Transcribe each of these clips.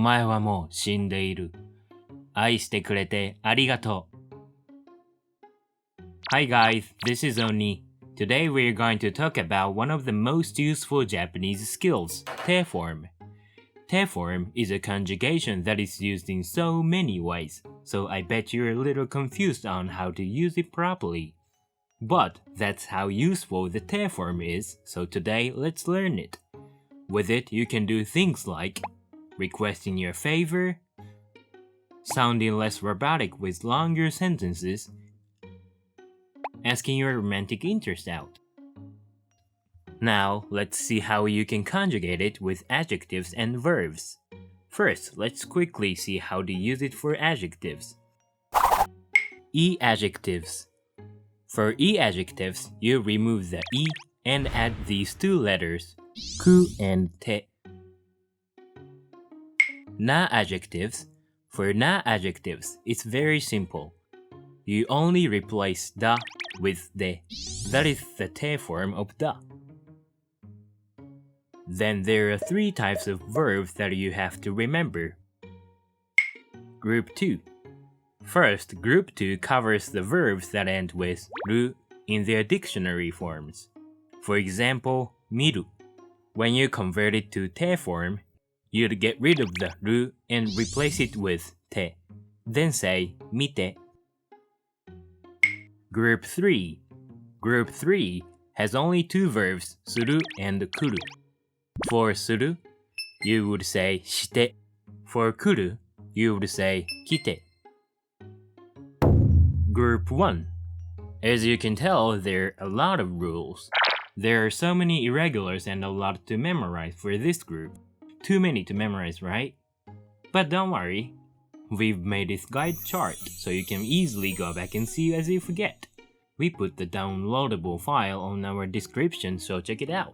前はもう死んでいる。愛してくれてありがとう。Hi guys, this is Oni. Today we're going to talk about one of the most useful Japanese skills, Taffirm. Taffirm is a conjugation that is used in so many ways, so I bet you're a little confused on how to use it properly. But that's how useful the Taffirm is, so today let's learn it. With it, you can do things like requesting your favor, sounding less robotic with longer sentences, asking your romantic interest out. Now, let's see how you can conjugate it with adjectives and verbs. First, let's quickly see how to use it for adjectives. E-adjectives. For E-adjectives, you remove the E and add these two letters, ku and te. Na-adjectives. For na-adjectives, it's very simple. You only replace da with de. That is the te form of da. Then there are three types of verbs that you have to remember. Group 2. First, Group 2 covers the verbs that end with ru in their dictionary forms. For example, miru. When you convert it to te form, you'd get rid of the ru and replace it with te. Then say mite. Group 3. Group 3 has only two verbs, suru and kuru. For suru, you would say shite. For kuru, you would say kite. Group 1. As you can tell, there are a lot of rules. There are so many irregulars and a lot to memorize for this group. Too many to memorize, right? But don't worry. We've made this guide chart so you can easily go back and see as you forget. We put the downloadable file on our description, so check it out.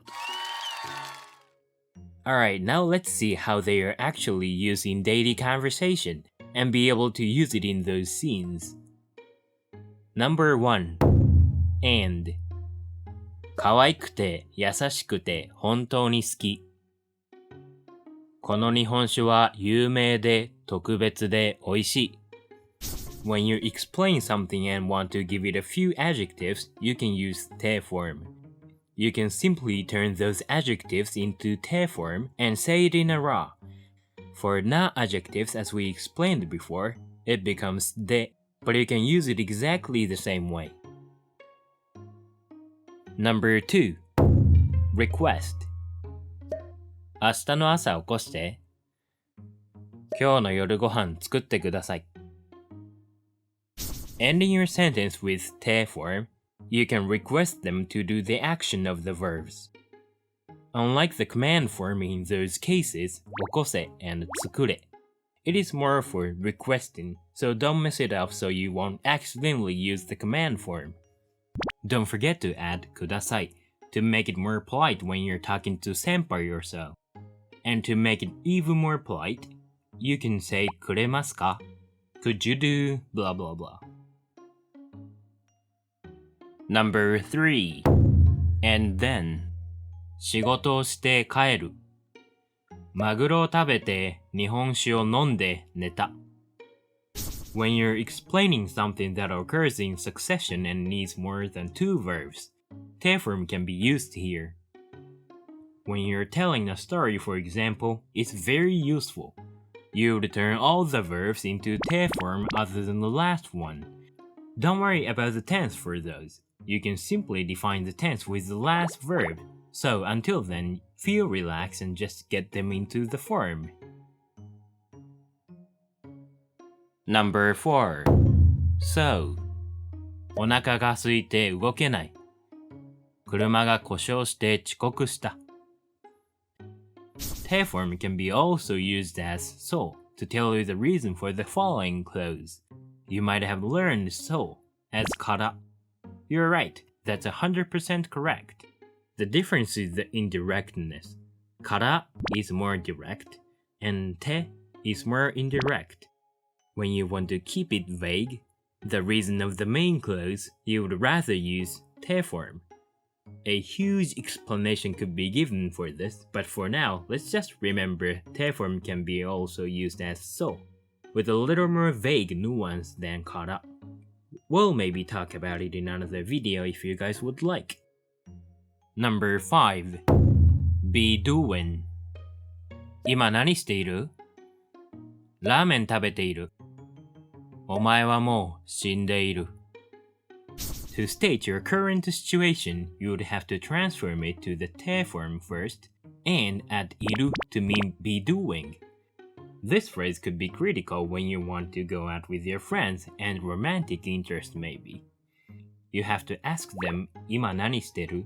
Alright, now let's see how they are actually used in daily conversation and be able to use it in those scenes. Number 1. And 可愛くて優しくて本当に好き。この日本酒は有名で特別で美味しい。When you explain something and want to give it a few adjectives, you can use te form. You can simply turn those adjectives into te form and say it in a ra. For na adjectives, as we explained before, it becomes de, but you can use it exactly the same way. Number 2. Request. 明日の朝起こして。今日の夜ご飯作ってください。Ending your sentence with te form, you can request them to do the action of the verbs. Unlike the command form in those cases, 起こせ and 作れ, it is more for requesting, so don't mess it up so you won't accidentally use the command form. Don't forget to add ください to make it more polite when you're talking to senpai or so. And to make it even more polite, you can say くれますか? Could you do blah blah blah. Number 3. And then 仕事をして帰る。マグロを食べて日本酒を飲んで寝た。When you're explaining something that occurs in succession and needs more than two verbs, Taffirm can be used here. When you're telling a story, for example, it's very useful. You would turn all the verbs into Taffirm other than the last one. Don't worry about the tense for those. You can simply define the tense with the last verb. So until then, feel relaxed and just get them into the form. Number 4. So お腹が空いて動けない。車が故障して遅刻した。Taffirm can be also used as so to tell you the reason for the following clause. You might have learned so as から。You're right, that's 100% correct. The difference is the indirectness. から is more direct, and て is more indirect. When you want to keep it vague, the reason of the main clause, you would rather use te form. A huge explanation could be given for this, but for now, let's just remember Taffirm can be also used as so, with a little more vague nuance than kara. We'll maybe talk about it in another video if you guys would like. Number 5. Be doing. 今何している？ラーメン食べている。お前はもう死んでいる。To state your current situation, you would have to transform it to the te form first and add iru to mean be doing. This phrase could be critical when you want to go out with your friends and romantic interest maybe. You have to ask them 今何してる?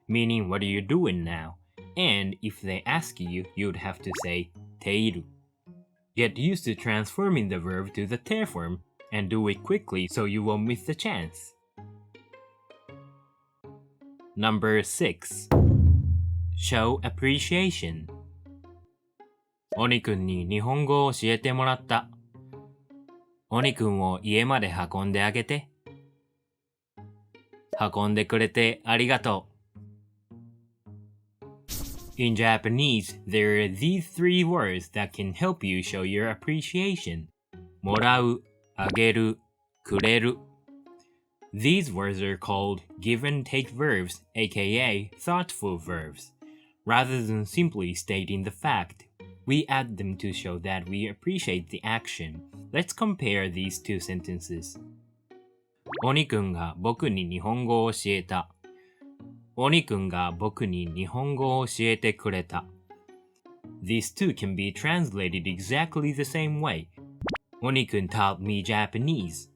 Meaning what are you doing now? And if they ask you, you'd have to say ている. Get used to transforming the verb to the te form and do it quickly so you won't miss the chance. Number 6. Show appreciation. 鬼くんに日本語を教えてもらった。鬼くんを家まで運んであげて。運んでくれてありがとう。In Japanese, there are these 3 words that can help you show your appreciation. もらう、あげる、くれる。These words are called give and take verbs, aka thoughtful verbs. Rather than simply stating the fact, we add them to show that we appreciate the action. Let's compare these 2 sentences. 鬼くんが僕に日本語を教えた。鬼くんが僕に日本語を教えてくれた。These 2 can be translated exactly the same way. 鬼くん taught me Japanese.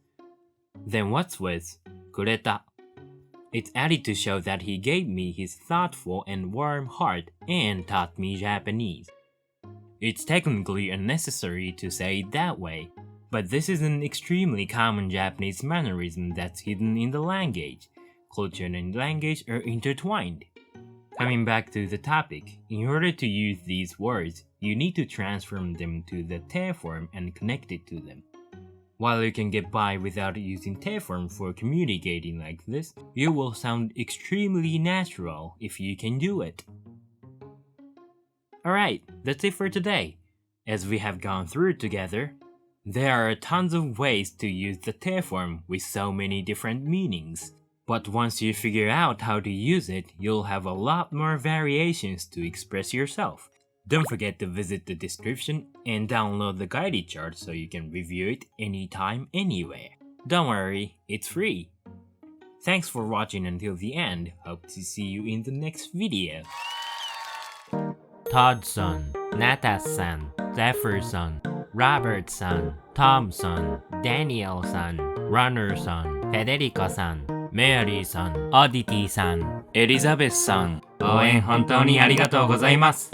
Then what's with くれた? It's added to show that he gave me his thoughtful and warm heart and taught me Japanese. It's technically unnecessary to say it that way, but this is an extremely common Japanese mannerism that's hidden in the language. Culture and language are intertwined. Coming back to the topic, in order to use these words, you need to transform them to the te form and connect it to them. While you can get by without using te form for communicating like this, you will sound extremely natural if you can do it. Alright, that's it for today. As we have gone through it together, there are tons of ways to use the te form with so many different meanings. But once you figure out how to use it, you'll have a lot more variations to express yourself. Don't forget to visit the description and download the guided chart so you can review it anytime, anywhere. Don't worry, it's free. Thanks for watching until the end. Hope to see you in the next video. Todd-san, natas-san, Xepher-san, Robert-san, Tom-san, Daniel-san, Runner-san, フェデリコさん、メアリーさん、オディティさん、エリザベスさん、応援本当にありがとうございます。